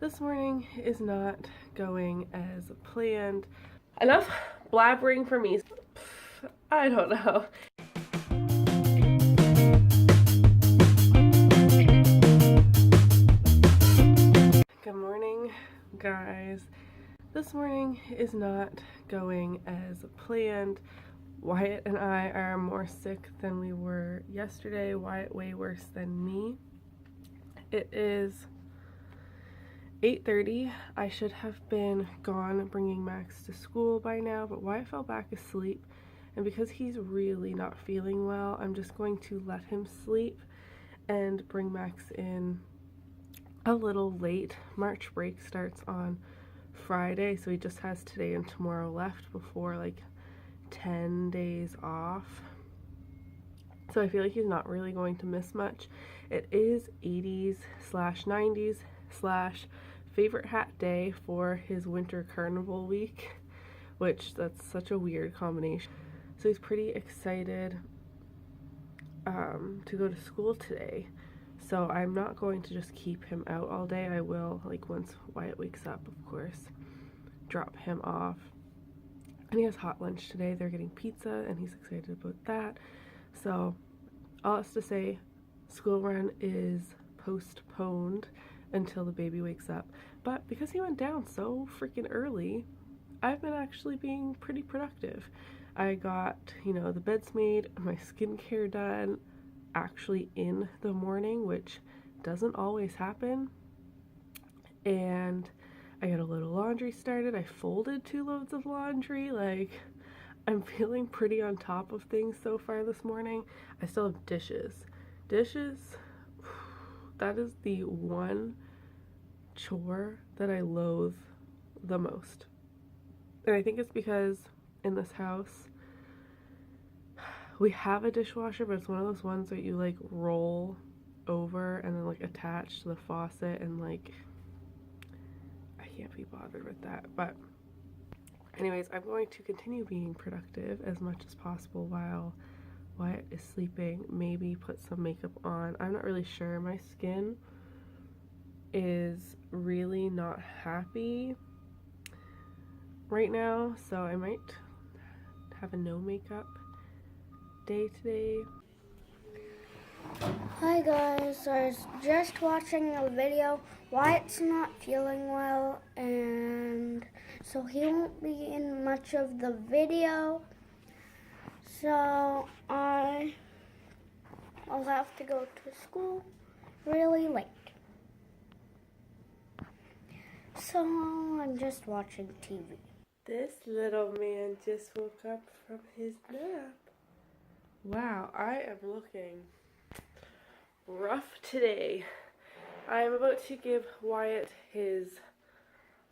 This morning is not going as planned. Enough blabbering for me. I don't know. Good morning, guys. This morning is not going as planned. Wyatt and I are more sick than we were yesterday. Wyatt way worse than me. It is 8:30. I should have been gone bringing Max to school by now, but Wyatt fell back asleep, and because he's really not feeling well, I'm just going to let him sleep and bring Max in a little late. March break starts on Friday, so he just has today and tomorrow left before like 10 days off. So I feel like he's not really going to miss much. It is 80s/90s/ favorite hat day for his winter carnival week, which that's such a weird combination. So he's pretty excited to go to school today. So I'm not going to just keep him out all day. I will, like, once Wyatt wakes up, of course, drop him off. And he has hot lunch today. They're getting pizza and he's excited about that. So all that's to say, school run is postponed until the baby wakes up. But because he went down so freaking early, I've been actually being pretty productive. I got, the beds made, my skincare done actually in the morning, which doesn't always happen. And I got a little laundry started. I folded 2 loads of laundry. Like, I'm feeling pretty on top of things so far this morning. I still have dishes. That is the one chore that I loathe the most. And I think it's because in this house, we have a dishwasher, but it's one of those ones that you like roll over and then like attach to the faucet, and like I can't be bothered with that. But anyways, I'm going to continue being productive as much as possible while Wyatt is sleeping. Maybe put some makeup on. I'm not really sure. My skin is really not happy right now, so I might have a no makeup day today. Hi guys, I was just watching a video. Wyatt's not feeling well, and so he won't be in much of the video. So I'll have to go to school really late. So I'm just watching TV. This little man just woke up from his nap. Wow, I am looking rough today. I am about to give Wyatt his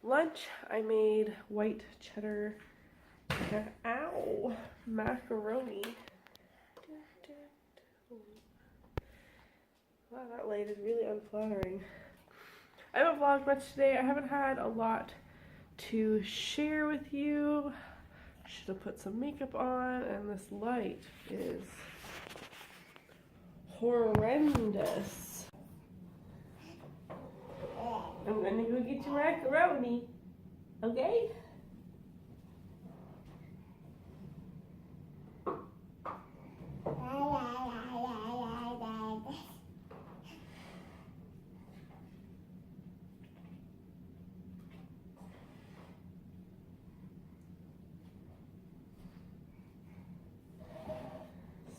lunch. I made white cheddar, macaroni. Wow, that light is really unflattering. I haven't vlogged much today. I haven't had a lot to share with you. Should have put some makeup on, and this light is horrendous. I'm gonna go get your macaroni, okay?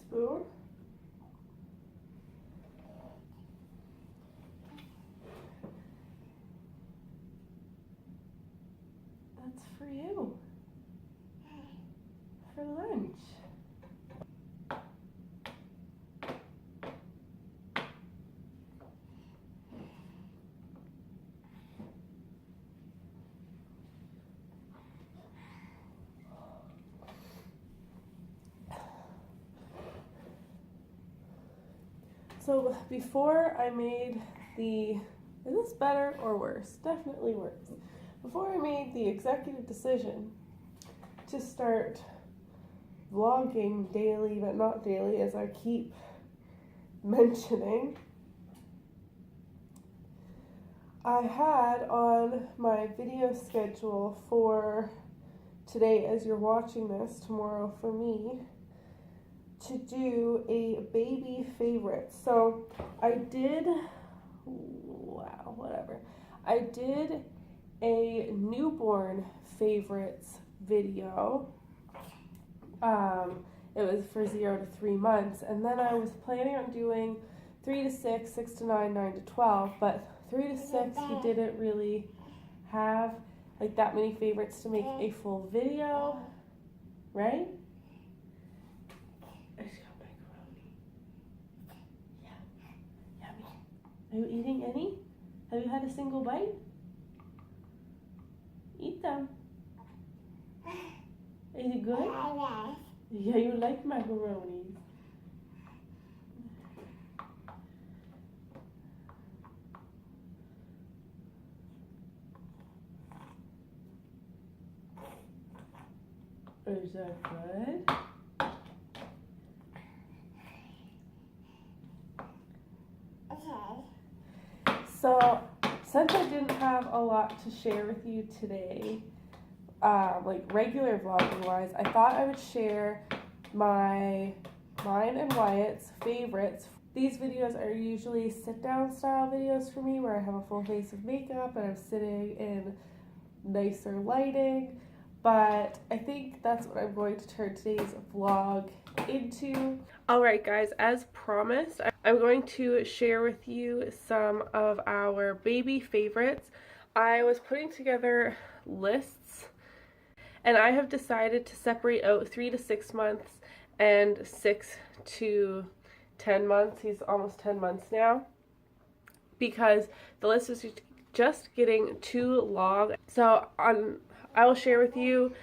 Spoon. That's for you. For lunch. So before I made is this better or worse? Definitely worse. Before I made the executive decision to start vlogging daily, but not daily, as I keep mentioning, I had on my video schedule for today, as you're watching this, tomorrow for me, to do a baby favorite. So I did, wow, whatever. I did a newborn favorites video. It was for 0 to 3 months, and then I was planning on doing 3 to 6, 6 to 9, 9 to 12, but 3 to 6 he didn't really have like that many favorites to make a full video, right? I just got macaroni. Yeah, yummy. Are you eating any? Have you had a single bite? Eat them. Is it good? Yeah, you like macaroni. Is that good? So, since I didn't have a lot to share with you today, like regular vlogging wise, I thought I would share mine and Wyatt's favorites. These videos are usually sit down style videos for me where I have a full face of makeup and I'm sitting in nicer lighting, but I think that's what I'm going to turn today's vlog into. Alright guys, as promised, I'm going to share with you some of our baby favorites. I was putting together lists and I have decided to separate out 3 to 6 months and 6 to 10 months. He's almost 10 months now, because the list is just getting too long. So I will share with you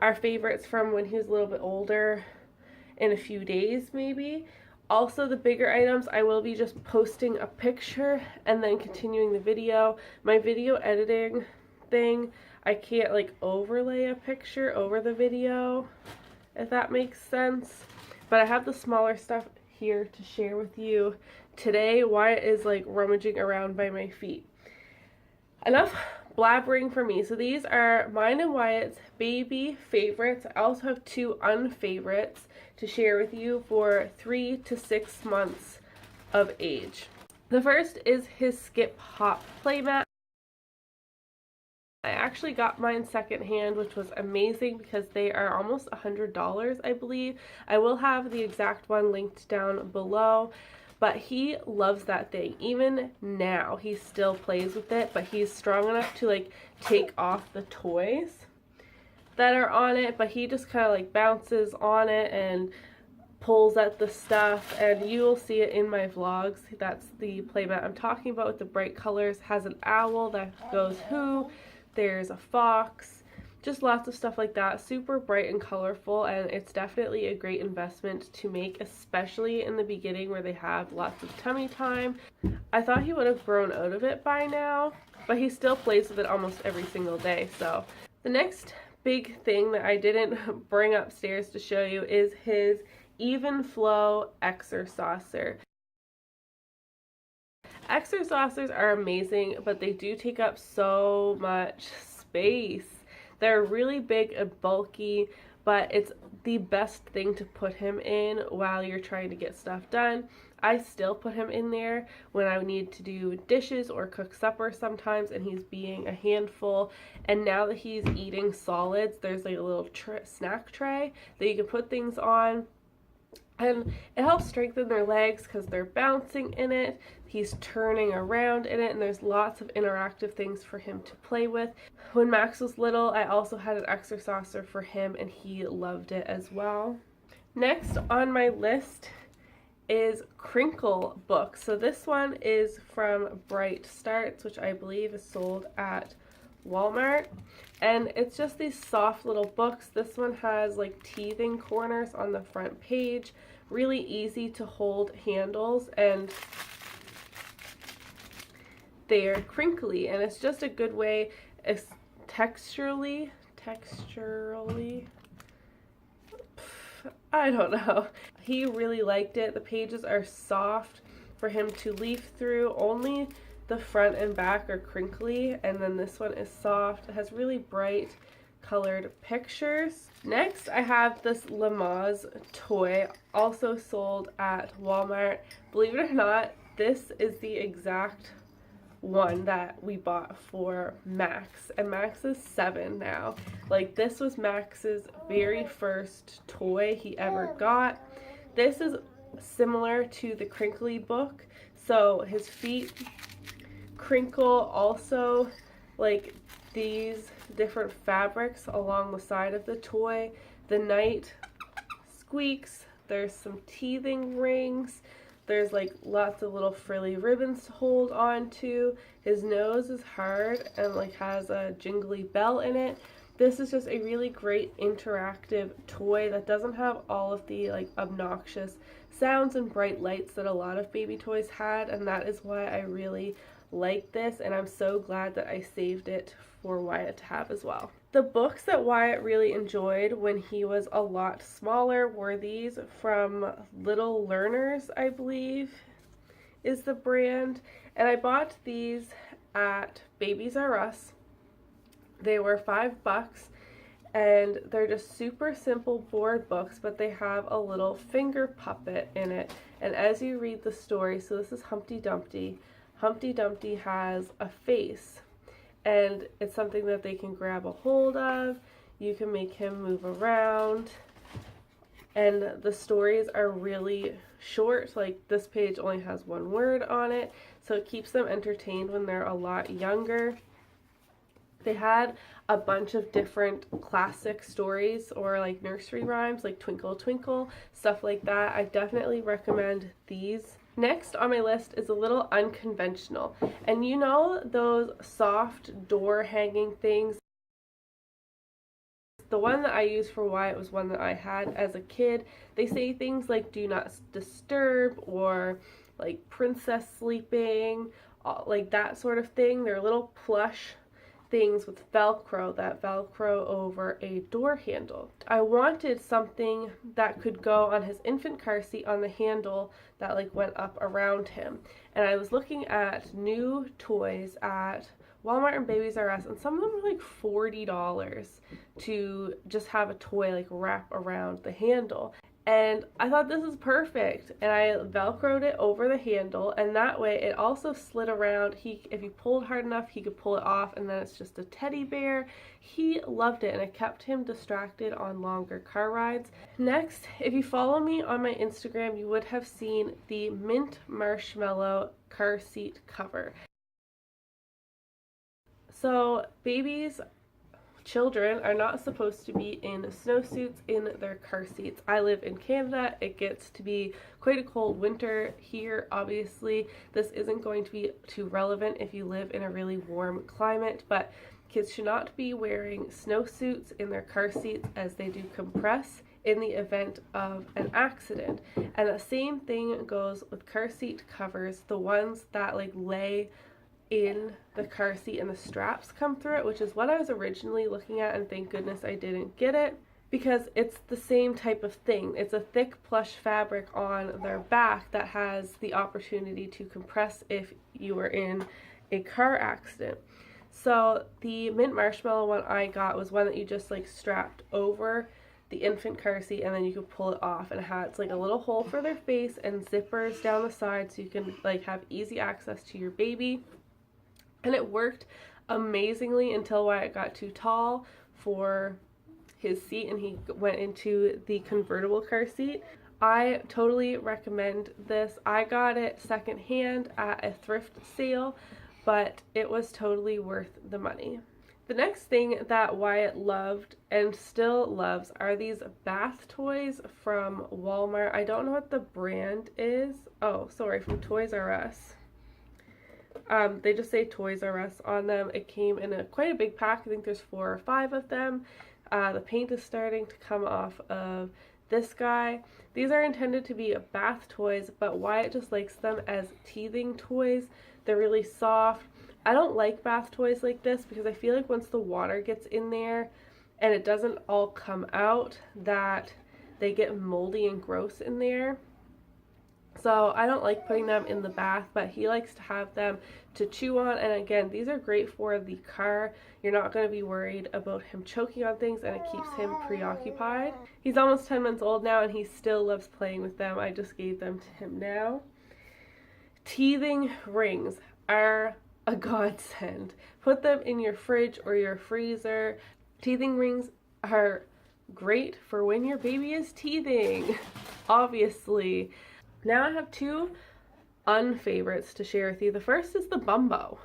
our favorites from when he was a little bit older in a few days maybe. Also, the bigger items I will be just posting a picture and then continuing the video. My video editing thing, I can't like overlay a picture over the video, if that makes sense. But I have the smaller stuff here to share with you today. Wyatt is like rummaging around by my feet. Enough blabbering for me. So these are mine and Wyatt's baby favorites. I also have 2 unfavorites to share with you for 3 to 6 months of age. The first is his Skip Hop playmat. I actually got mine secondhand, which was amazing because they are almost $100, I believe. I will have the exact one linked down below, but he loves that thing. Even now, he still plays with it, but he's strong enough to like take off the toys that are on it, but he just kind of like bounces on it and pulls at the stuff, and you will see it in my vlogs. That's the playmat I'm talking about with the bright colors. Has an owl that goes who. There's a fox, just lots of stuff like that. Super bright and colorful, and it's definitely a great investment to make, especially in the beginning where they have lots of tummy time. I thought he would have grown out of it by now, but he still plays with it almost every single day. So the next big thing that I didn't bring upstairs to show you is his Even Flow Exercaucer. Exercausers are amazing, but they do take up so much space. They're really big and bulky, but it's the best thing to put him in while you're trying to get stuff done. I still put him in there when I need to do dishes or cook supper sometimes and he's being a handful. And now that he's eating solids, there's like a little snack tray that you can put things on. And it helps strengthen their legs because they're bouncing in it. He's turning around in it, and there's lots of interactive things for him to play with. When Max was little, I also had an Exercaucer for him, and he loved it as well. Next on my list is Crinkle books. So this one is from Bright Starts, which I believe is sold at Walmart, and it's just these soft little books. This one has like teething corners on the front page, really easy to hold handles, and they're crinkly, and it's just a good way, it's texturally, I don't know. He really liked it. The pages are soft for him to leaf through, only the front and back are crinkly, and then this one is soft. It has really bright colored pictures. Next, I have this Lamaze toy, also sold at Walmart. Believe it or not, this is the exact one that we bought for Max, and Max is 7 now. Like, this was Max's very first toy he ever got. This is similar to the crinkly book, so his feet crinkle also, like these different fabrics along the side of the toy. The night squeaks, there's some teething rings, there's like lots of little frilly ribbons to hold on to. His nose is hard and like has a jingly bell in it. This is just a really great interactive toy that doesn't have all of the like obnoxious sounds and bright lights that a lot of baby toys had, and that is why I really like this, and I'm so glad that I saved it for Wyatt to have as well. The books that Wyatt really enjoyed when he was a lot smaller were these from Little Learners, I believe is the brand, and I bought these at Babies R Us. They were $5, and they're just super simple board books, but they have a little finger puppet in it, and as you read the story, so this is Humpty Dumpty. Humpty Dumpty has a face, and it's something that they can grab a hold of. You can make him move around, and the stories are really short. Like, this page only has 1 word on it, so it keeps them entertained when they're a lot younger. They had a bunch of different classic stories or like nursery rhymes, like Twinkle Twinkle, stuff like that. I definitely recommend these. Next on my list is a little unconventional, and you know those soft door hanging things? The one that I used for Wyatt was one that I had as a kid. They say things like do not disturb or like princess sleeping, like that sort of thing. They're little plush things with Velcro that Velcro over a door handle. I wanted something that could go on his infant car seat on the handle that like went up around him. And I was looking at new toys at Walmart and Babies R Us, and some of them were like $40 to just have a toy like wrap around the handle. And I thought this is perfect, and I velcroed it over the handle, and that way it also slid around. If you pulled hard enough, he could pull it off, and then it's just a teddy bear. He loved it, and it kept him distracted on longer car rides. Next, if you follow me on my Instagram, you would have seen the Mint Marshmallow car seat cover. So children are not supposed to be in snowsuits in their car seats. I live in Canada. It gets to be quite a cold winter here. Obviously, this isn't going to be too relevant if you live in a really warm climate, but kids should not be wearing snowsuits in their car seats as they do compress in the event of an accident. And the same thing goes with car seat covers, the ones that like lay in the car seat and the straps come through it, which is what I was originally looking at, and thank goodness I didn't get it, because it's the same type of thing. It's a thick plush fabric on their back that has the opportunity to compress if you were in a car accident. So the Mint Marshmallow one I got was one that you just like strapped over the infant car seat, and then you could pull it off, and it has like a little hole for their face and zippers down the side so you can like have easy access to your baby. And it worked amazingly until Wyatt got too tall for his seat and he went into the convertible car seat. I totally recommend this. I got it secondhand at a thrift sale, but it was totally worth the money. The next thing that Wyatt loved and still loves are these bath toys from Walmart. I don't know what the brand is. Oh, sorry, from Toys R Us. They just say Toys R Us on them. It came in quite a big pack. I think there's 4 or 5 of them. The paint is starting to come off of this guy. These are intended to be bath toys, but Wyatt just likes them as teething toys. They're really soft. I don't like bath toys like this because I feel like once the water gets in there and it doesn't all come out, that they get moldy and gross in there. So I don't like putting them in the bath, but he likes to have them to chew on. And again, these are great for the car. You're not going to be worried about him choking on things, and it keeps him preoccupied. He's almost 10 months old now, and he still loves playing with them. I just gave them to him now. Teething rings are a godsend. Put them in your fridge or your freezer. Teething rings are great for when your baby is teething, obviously. Now I have two unfavorites to share with you. The first is the Bumbo.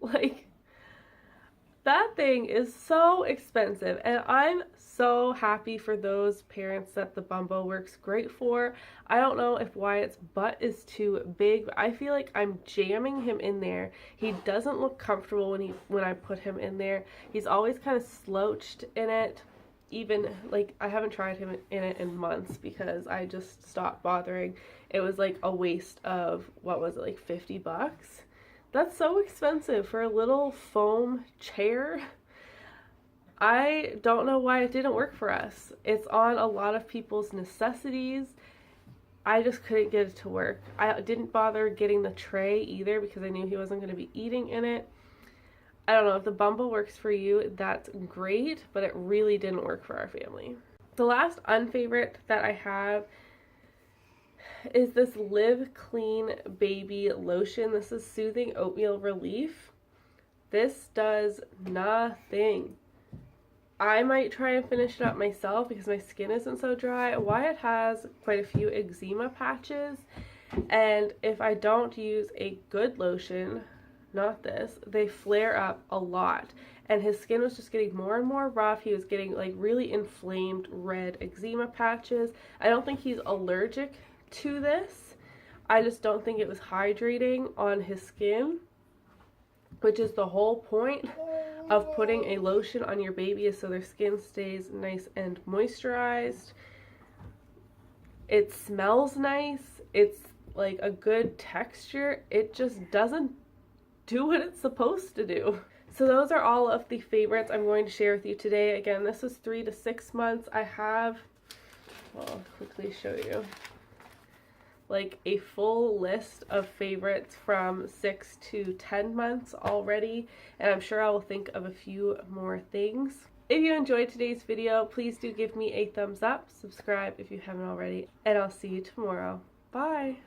Like, that thing is so expensive, and I'm so happy for those parents that the Bumbo works great for. I don't know if Wyatt's butt is too big, but I feel like I'm jamming him in there. He doesn't look comfortable when I put him in there. He's always kind of slouched in it. Even, like, I haven't tried him in it in months because I just stopped bothering. It was like a waste of, what was it, like 50 bucks? That's so expensive for a little foam chair. I don't know why it didn't work for us. It's on a lot of people's necessities. I just couldn't get it to work. I didn't bother getting the tray either because I knew he wasn't going to be eating in it. I don't know, if the Bumbo works for you, that's great, but it really didn't work for our family. The last unfavorite that I have is this Live Clean Baby Lotion. This is Soothing Oatmeal Relief. This does nothing. I might try and finish it up myself because my skin isn't so dry. Wyatt has quite a few eczema patches, and if I don't use a good lotion, not this, they flare up a lot, and his skin was just getting more and more rough. He was getting like really inflamed red eczema patches. I don't think he's allergic to this. I just don't think it was hydrating on his skin, which is the whole point of putting a lotion on your baby, is so their skin stays nice and moisturized. It smells nice. It's like a good texture. It just doesn't do what it's supposed to do. So those are all of the favorites I'm going to share with you today. Again, this is 3 to 6 months. I have, well, I'll quickly show you, like a full list of favorites from 6 to 10 months already, and I'm sure I will think of a few more things. If you enjoyed today's video, please do give me a thumbs up, subscribe if you haven't already, and I'll see you tomorrow. Bye!